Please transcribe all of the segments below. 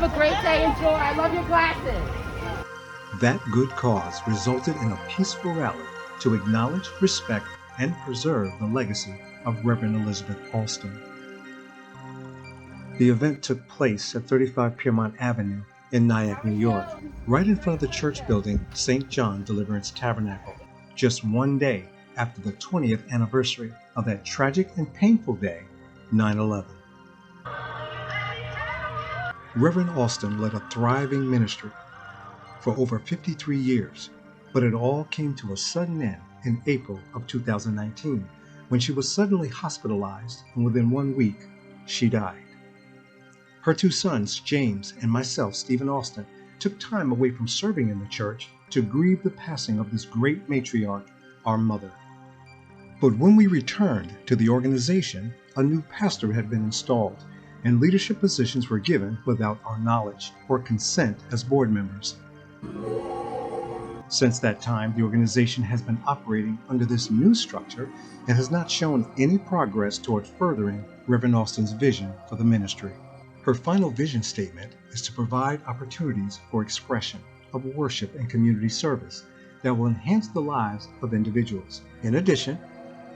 a great day. Enjoy. I love your glasses. That good cause resulted in a peaceful rally to acknowledge, respect, and preserve the legacy of Reverend Elizabeth Alston. The event took place at 35 Piermont Avenue in Nyack, New York, right in front of the church building St. John Deliverance Tabernacle, just one day after the 20th anniversary of that tragic and painful day, 9/11. Reverend Alston led a thriving ministry for over 53 years, but it all came to a sudden end in April of 2019 when she was suddenly hospitalized, and within 1 week, she died. Her two sons, James and myself, Stephen Alston, took time away from serving in the church to grieve the passing of this great matriarch, our mother. But when we returned to the organization, a new pastor had been installed, and leadership positions were given without our knowledge or consent as board members. Since that time, the organization has been operating under this new structure and has not shown any progress toward furthering Reverend Alston's vision for the ministry. Her final vision statement is to provide opportunities for expression of worship and community service that will enhance the lives of individuals. In addition,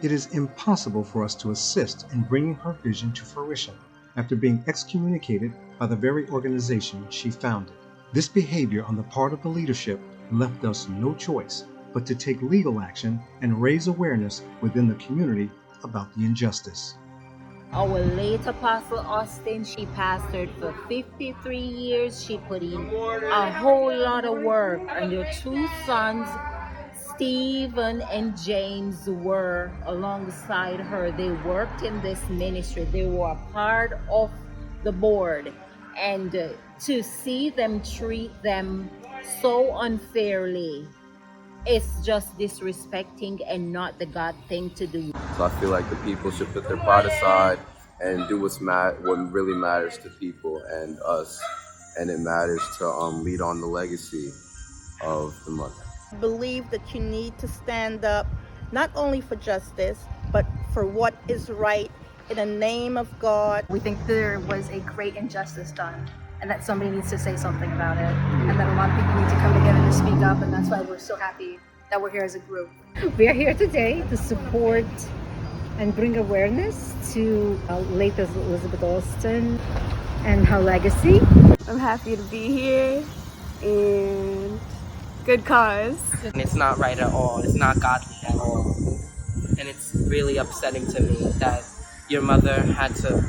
it is impossible for us to assist in bringing her vision to fruition after being excommunicated by the very organization she founded. This behavior on the part of the leadership left us no choice but to take legal action and raise awareness within the community about the injustice. Our late Apostle Alston, she pastored for 53 years. She put in a whole lot of work, and her two sons, Stephen and James, were alongside her. They worked in this ministry. They were a part of the board, and to see them treat them so unfairly, it's just disrespecting and not the God thing to do. So I feel like the people should put their pride aside and do what really matters to people and us, and it matters to lead on the legacy of the mother. I believe that you need to stand up not only for justice, but for what is right in the name of God. We think there was a great injustice done, and that somebody needs to say something about it, and that a lot of people need to come together to speak up, and that's why we're so happy that we're here as a group. We are here today to support and bring awareness to late Elizabeth Alston and her legacy. I'm happy to be here, and good cause. And it's not right at all. It's not godly at all. And it's really upsetting to me that your mother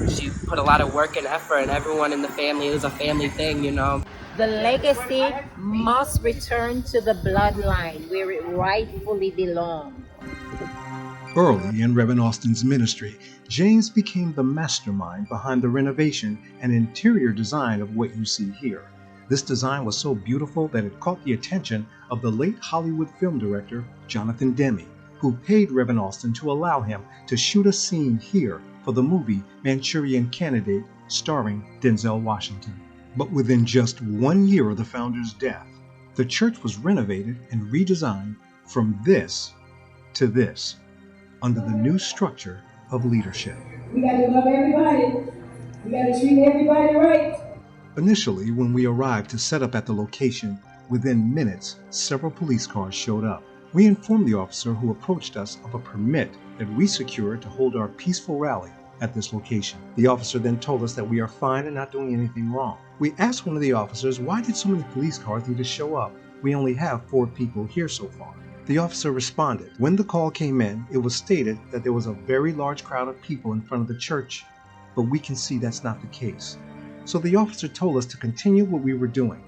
she put a lot of work and effort, and everyone in the family, it was a family thing, you know. The legacy must return to the bloodline where it rightfully belongs. Early in Reverend Alston's ministry, James became the mastermind behind the renovation and interior design of what you see here. This design was so beautiful that it caught the attention of the late Hollywood film director Jonathan Demme, who paid Reverend Alston to allow him to shoot a scene here for the movie Manchurian Candidate starring Denzel Washington. But within just 1 year of the founder's death, the church was renovated and redesigned from this to this, under the new structure of leadership. We got to love everybody. We got to treat everybody right. Initially, when we arrived to set up at the location, within minutes, several police cars showed up. We informed the officer who approached us of a permit that we secured to hold our peaceful rally at this location. The officer then told us that we are fine and not doing anything wrong. We asked one of the officers, why did so many police cars need to show up? We only have 4 people here so far. The officer responded. When the call came in, it was stated that there was a very large crowd of people in front of the church, but we can see that's not the case. So the officer told us to continue what we were doing.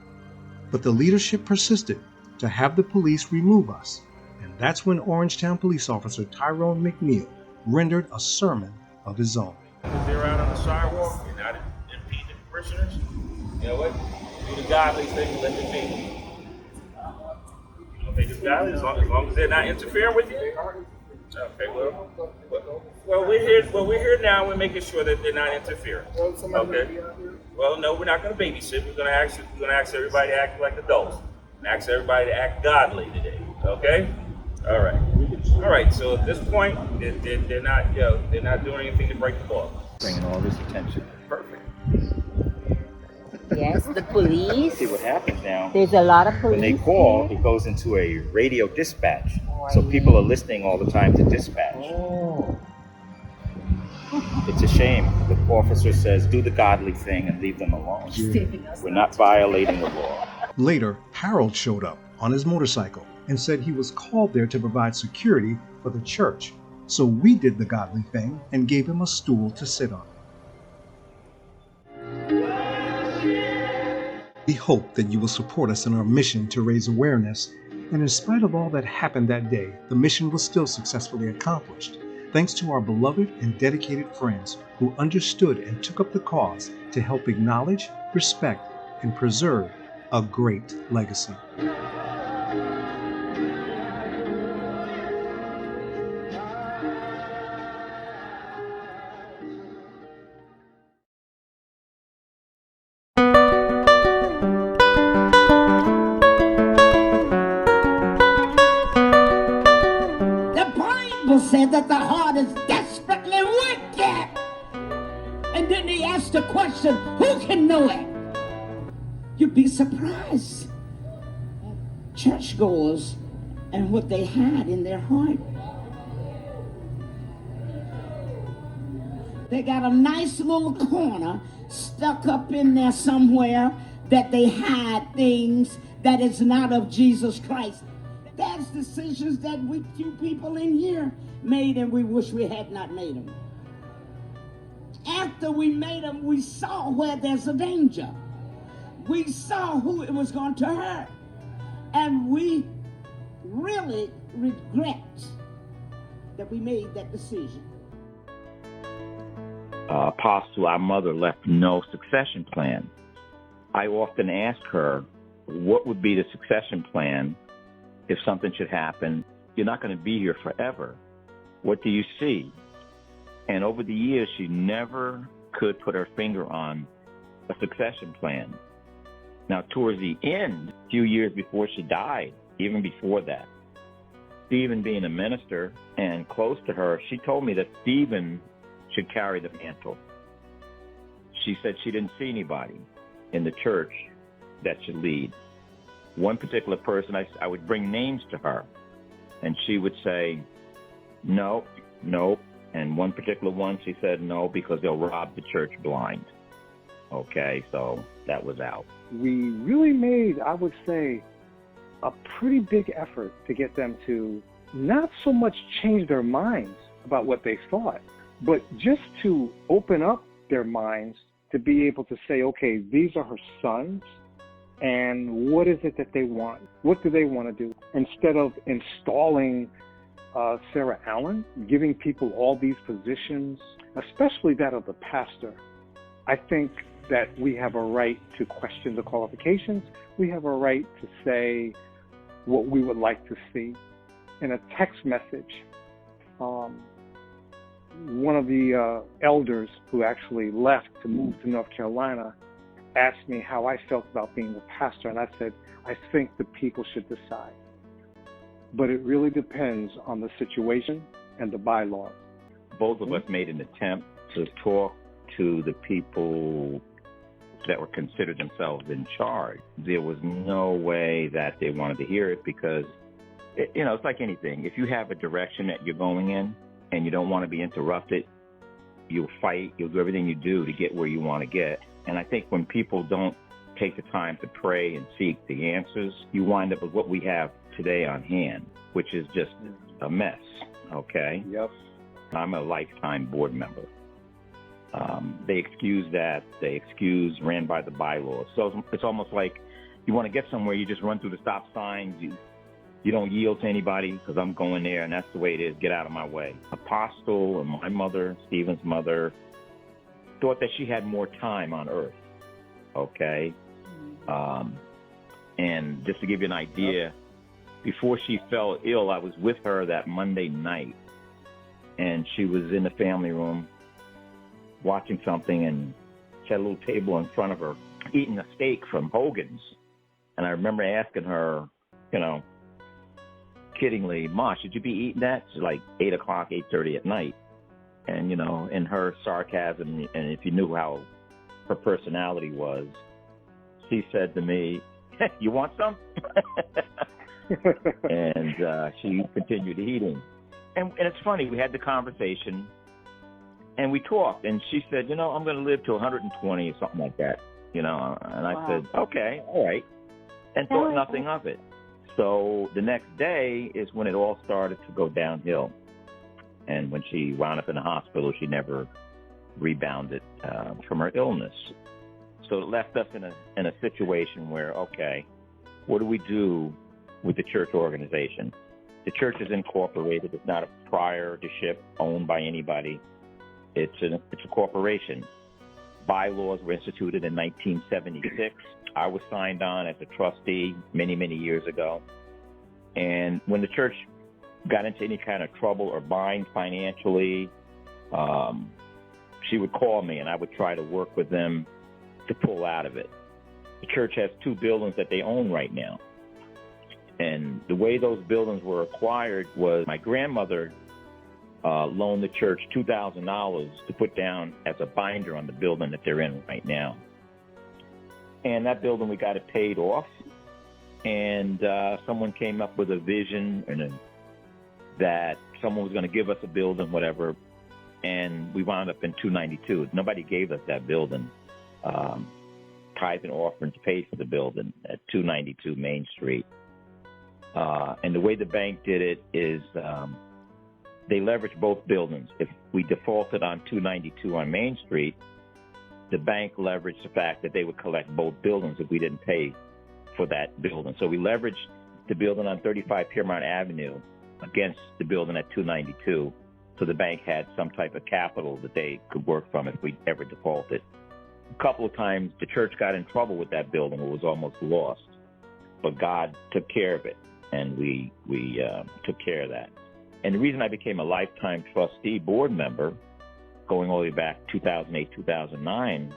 But the leadership persisted to have the police remove us, and that's when Orangetown police officer Tyrone McNeil rendered a sermon of his own. If they're out on the sidewalk, you're not impeding the parishioners. You know what? Do the godly thing, let them be. They do godly as long as they're not interfering with you. Okay, well, we're here now. We're making sure that they're not interfering. Okay. Well, no, we're not going to babysit. We're going to ask everybody to act like adults, and ask everybody to act godly today. Okay. All right. So at this point, they're not doing anything to break the law. Bringing all this attention. Perfect. Yes, the police. See what happens now. There's a lot of police. When they call, here. it goes into a radio dispatch. Oh, So people are listening all the time to dispatch. Oh. It's a shame. The officer says, do the godly thing and leave them alone. We're not violating the law. Later, Harold showed up on his motorcycle and said he was called there to provide security for the church. So we did the godly thing and gave him a stool to sit on. We hope that you will support us in our mission to raise awareness, and in spite of all that happened that day, the mission was still successfully accomplished, thanks to our beloved and dedicated friends who understood and took up the cause to help acknowledge, respect, and preserve a great legacy. Said that the heart is desperately wicked. And then he asked the question, who can know it? You'd be surprised. Churchgoers and what they had in their heart. They got a nice little corner stuck up in there somewhere that they hide things that is not of Jesus Christ. That's decisions that we few people in here made, and we wish we had not made them. After we made them, we saw where there's a danger. We saw who it was going to hurt. And we really regret that we made that decision. Apostle, our mother left no succession plan. I often ask her, what would be the succession plan if something should happen? You're not going to be here forever. What do you see? And over the years, she never could put her finger on a succession plan. Now, towards the end, a few years before she died, even before that, Stephen being a minister and close to her, she told me that Stephen should carry the mantle. She said she didn't see anybody in the church that should lead. One particular person, I would bring names to her, and she would say, no. And one particular one, she said no, because they'll rob the church blind. Okay, so that was out. We really made, I would say, a pretty big effort to get them to not so much change their minds about what they thought, but just to open up their minds to be able to say, okay, these are her sons, and what is it that they want? What do they want to do? Instead of installing Sarah Allen, giving people all these positions, especially that of the pastor, I think that we have a right to question the qualifications. We have a right to say what we would like to see. In a text message, one of the elders who actually left to move to North Carolina asked me how I felt about being the pastor, and I said, I think the people should decide. But it really depends on the situation and the bylaws. Both of us made an attempt to talk to the people that were considered themselves in charge. There was no way that they wanted to hear it because, it's like anything. If you have a direction that you're going in and you don't want to be interrupted, you'll fight, you'll do everything you do to get where you want to get. And I think when people don't take the time to pray and seek the answers, you wind up with what we have today on hand, which is just a mess, okay? Yep. I'm a lifetime board member. They excuse that. They excuse ran by the bylaws. So it's almost like you want to get somewhere, you just run through the stop signs. You don't yield to anybody because I'm going there, and that's the way it is. Get out of my way. Apostle and my mother, Stephen's mother, thought that she had more time on earth, okay? And just to give you an idea, before she fell ill, I was with her that Monday night, and she was in the family room watching something, and she had a little table in front of her eating a steak from Hogan's. And I remember asking her, kiddingly, Ma, should you be eating that? It's like 8 o'clock, 8:30 at night. And, in her sarcasm, and if you knew how her personality was, she said to me, "You want some?" And she continued eating. And it's funny, we had the conversation, and we talked, and she said, I'm going to live to 120 or something like that, And I said, okay, all right, and thought nothing of it. So the next day is when it all started to go downhill. And when she wound up in the hospital, she never rebounded from her illness. So it left us in a situation where, okay, what do we do with the church organization? The church is incorporated. It's not a proprietorship owned by anybody. It's a corporation. Bylaws were instituted in 1976. I was signed on as a trustee many, many years ago. And when the church got into any kind of trouble or bind financially, she would call me, and I would try to work with them to pull out of it. The church has 2 buildings that they own right now. And the way those buildings were acquired was my grandmother loaned the church $2,000 to put down as a binder on the building that they're in right now. And that building, we got it paid off. And someone came up with a vision that someone was going to give us a building, whatever. And we wound up in 292. Nobody gave us that building. Tithe and offerings paid for the building at 292 Main Street. And the way the bank did it is they leveraged both buildings. If we defaulted on 292 on Main Street, the bank leveraged the fact that they would collect both buildings if we didn't pay for that building. So we leveraged the building on 35 Piermont Avenue against the building at 292. So the bank had some type of capital that they could work from if we ever defaulted. A couple of times the church got in trouble with that building. It was almost lost. But God took care of it, and we took care of that. And the reason I became a lifetime trustee board member, going all the way back 2008, 2009,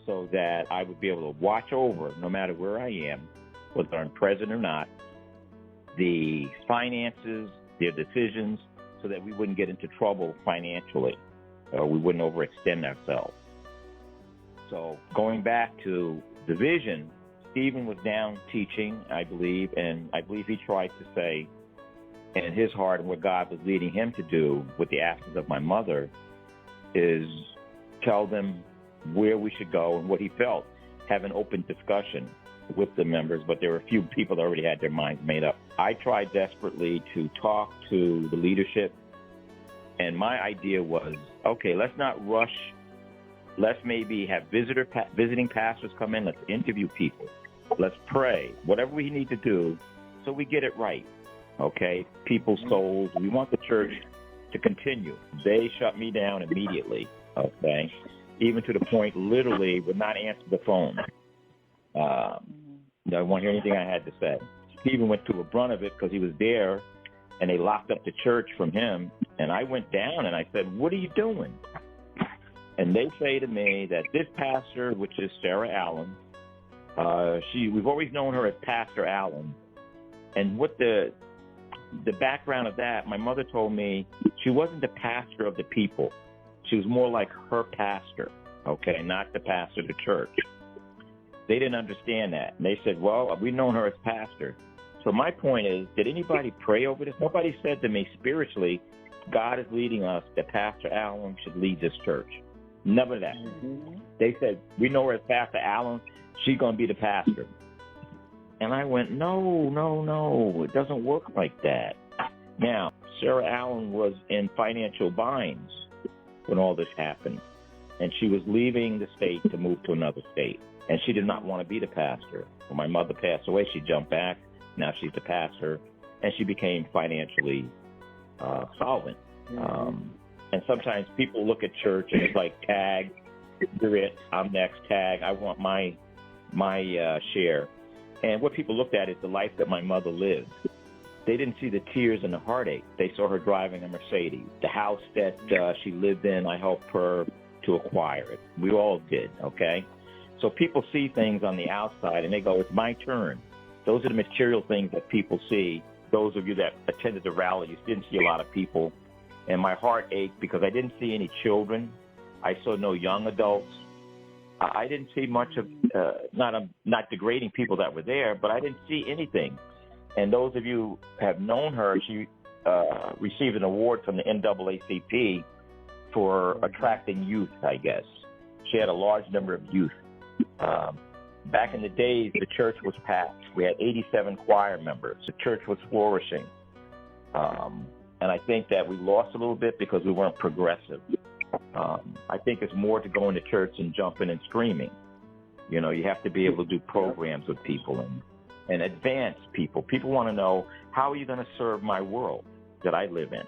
so that I would be able to watch over, no matter where I am, whether I'm present or not, the finances, their decisions, so that we wouldn't get into trouble financially, or we wouldn't overextend ourselves. So going back to the vision, Stephen was down teaching, I believe, and I believe he tried to say, in his heart and what God was leading him to do with the absence of my mother, is tell them where we should go and what he felt, have an open discussion with the members, but there were a few people that already had their minds made up. I tried desperately to talk to the leadership, and my idea was, okay, let's not rush. Let's maybe have visiting pastors come in. Let's interview people. Let's pray. Whatever we need to do so we get it right, okay? People's souls. We want the church to continue. They shut me down immediately, okay? Even to the point, literally, would not answer the phone. They won't hear anything I had to say. Stephen went to a brunt of it because he was there, and they locked up the church from him. And I went down, and I said, what are you doing? And they say to me that this pastor, which is Sarah Allen, we've always known her as Pastor Allen. And what the background of that, my mother told me she wasn't the pastor of the people. She was more like her pastor, okay, not the pastor of the church. They didn't understand that. And they said, well, we've known her as pastor. So my point is, did anybody pray over this? Nobody said to me spiritually, God is leading us that Pastor Allen should lead this church. None of that. Mm-hmm. They said, we know her as Pastor Allen. She's going to be the pastor. And I went, no, it doesn't work like that. Now, Sarah Allen was in financial binds when all this happened. And she was leaving the state to move to another state. And she did not want to be the pastor. When my mother passed away, she jumped back. Now she's the pastor. And she became financially solvent. Mm-hmm. And sometimes people look at church and it's like, tag, you're it, I'm next, tag, I want my share. And what people looked at is the life that my mother lived. They didn't see the tears and the heartache. They saw her driving a Mercedes. The house that she lived in, I helped her to acquire it. We all did, okay? So people see things on the outside and they go, it's my turn. Those are the material things that people see. Those of you that attended the rally, you didn't see a lot of people. And my heart ached because I didn't see any children. I saw no young adults. I didn't see much of, not degrading people that were there, but I didn't see anything. And those of you who have known her, she received an award from the NAACP for attracting youth, I guess. She had a large number of youth. Back in the days, the church was packed. We had 87 choir members. The church was flourishing. And I think that we lost a little bit because we weren't progressive. I think it's more to go into church and jumping and screaming. You know, you have to be able to do programs with people and advance people. People want to know, how are you going to serve my world that I live in?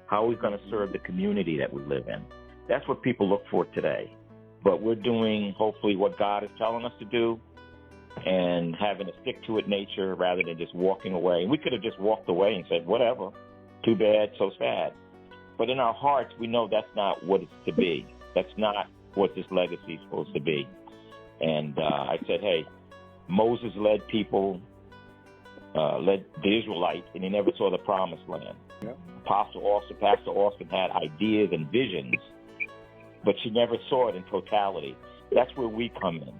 How are we going to serve the community that we live in? That's what people look for today. But we're doing, hopefully, what God is telling us to do and having a stick-to-it nature rather than just walking away. We could have just walked away and said, whatever, too bad, so sad. But in our hearts, we know that's not what it's to be. That's not what this legacy is supposed to be. And I said, hey, Moses led people, led the Israelites, and he never saw the promised land. Yeah. Pastor Alston had ideas and visions, but she never saw it in totality. That's where we come in.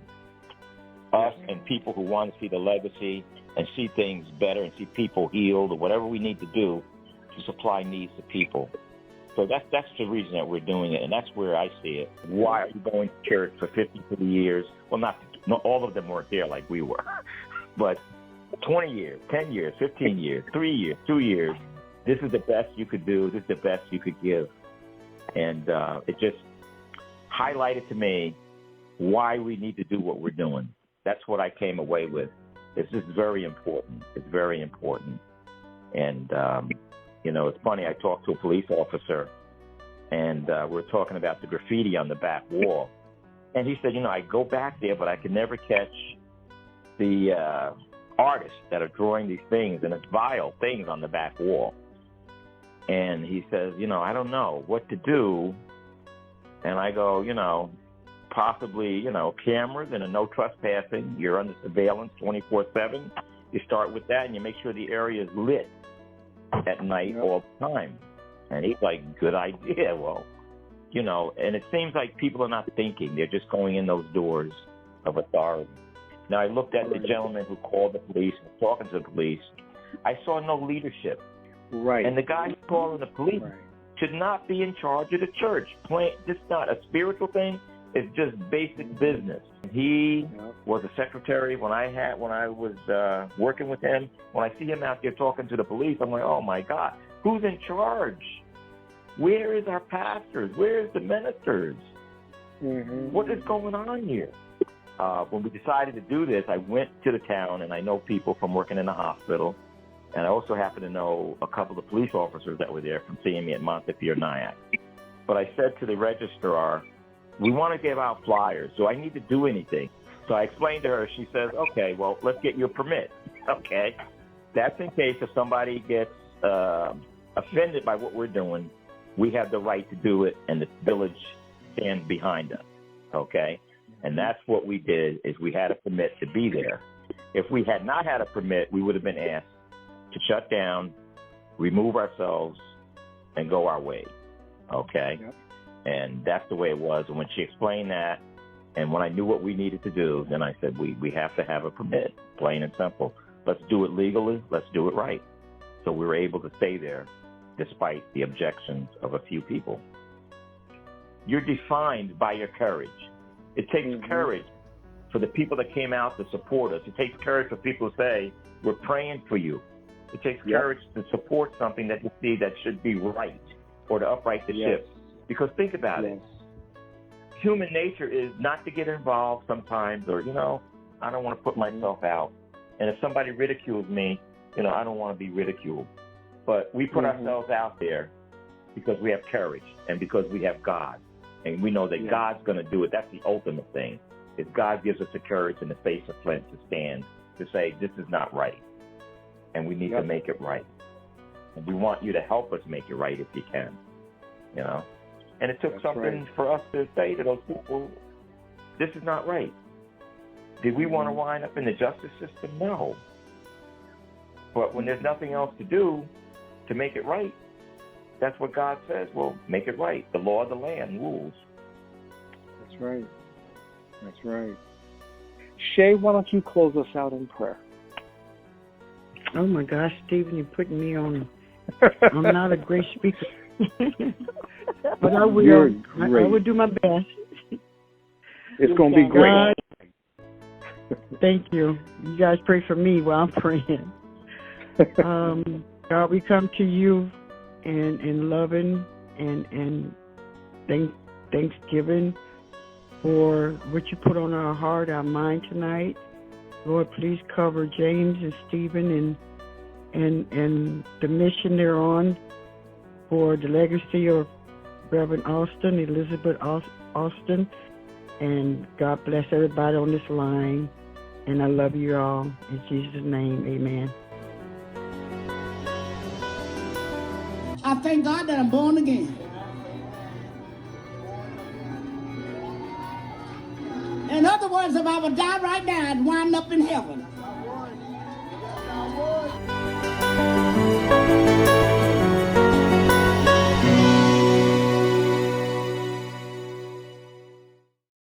Us and people who want to see the legacy and see things better and see people healed or whatever we need to do to supply needs to people. So that's the reason that we're doing it, and that's where I see it. Why are you going to church for 53 years? Well, not all of them weren't there like we were, but 20 years, 10 years, 15 years, 3 years, 2 years, this is the best you could do. This is the best you could give. And it just highlighted to me why we need to do what we're doing. That's what I came away with. This is very important. It's very important. And, you know, it's funny, I talked to a police officer, and we're talking about the graffiti on the back wall. And he said, you know, I go back there, but I can never catch the artists that are drawing these things, and it's vile things on the back wall. And he says, you know, I don't know what to do. And I go, you know, possibly, you know, cameras and a no trespassing. You're under surveillance 24/7. You start with that, and you make sure the area is lit at night all the time. And he's like, good idea. Well, you know, and it seems like people are not thinking. They're just going in those doors of authority. Now, I looked at the gentleman who called the police and was talking to the police. I saw no leadership. Right. And the guy who's calling the police should not be in charge of the church. This is not a spiritual thing. It's just basic business. He was a secretary when I was working with him. When I see him out there talking to the police, I'm like, oh my God, who's in charge? Where is our pastors? Where is the ministers? Mm-hmm. What is going on here? When we decided to do this, I went to the town, and I know people from working in the hospital, and I also happen to know a couple of police officers that were there from seeing me at Montefiore, Nyack. But I said to the registrar, we want to give out flyers. Do I need to do anything? So I explained to her. She says, okay, well, let's get you a permit. Okay. That's in case if somebody gets offended by what we're doing, we have the right to do it, and the village stands behind us. Okay. And that's what we did, is we had a permit to be there. If we had not had a permit, we would have been asked to shut down, remove ourselves, and go our way. Okay? Yep. And that's the way it was. And when she explained that, and when I knew what we needed to do, then I said, we have to have a permit, plain and simple. Let's do it legally. Let's do it right. So we were able to stay there despite the objections of a few people. You're defined by your courage. It takes courage for the people that came out to support us. It takes courage for people to say, we're praying for you. It takes courage to support something that you see that should be right, or to upright the ship. Because think about it. Human nature is not to get involved sometimes, or, you know, I don't want to put myself out. And if somebody ridicules me, you know, I don't want to be ridiculed. But we put ourselves out there because we have courage and because we have God. And we know that God's going to do it. That's the ultimate thing. Is God gives us the courage in the face of Flint to stand, to say, this is not right. And we need to make it right. And we want you to help us make it right if you can. You know? And it took something for us to say to those people, this is not right. Did we want to wind up in the justice system? No. But when there's nothing else to do to make it right, that's what God says. Well, make it right. The law of the land rules. That's right. That's right. Shay, why don't you close us out in prayer? Oh my gosh, Stephen, you're putting me on. I'm not a great speaker, but I will. You're great. I will do my best. It's going to be great. Thank you. You guys pray for me while I'm praying. God, we come to you in loving and thanksgiving for what you put on our heart, our mind tonight. Lord, please cover James and Stephen and the mission they're on for the legacy of Reverend Alston, Elizabeth Alston. And God bless everybody on this line. And I love you all. In Jesus' name, amen. I thank God that I'm born again. In other words, if I would die right now, I'd wind up in heaven.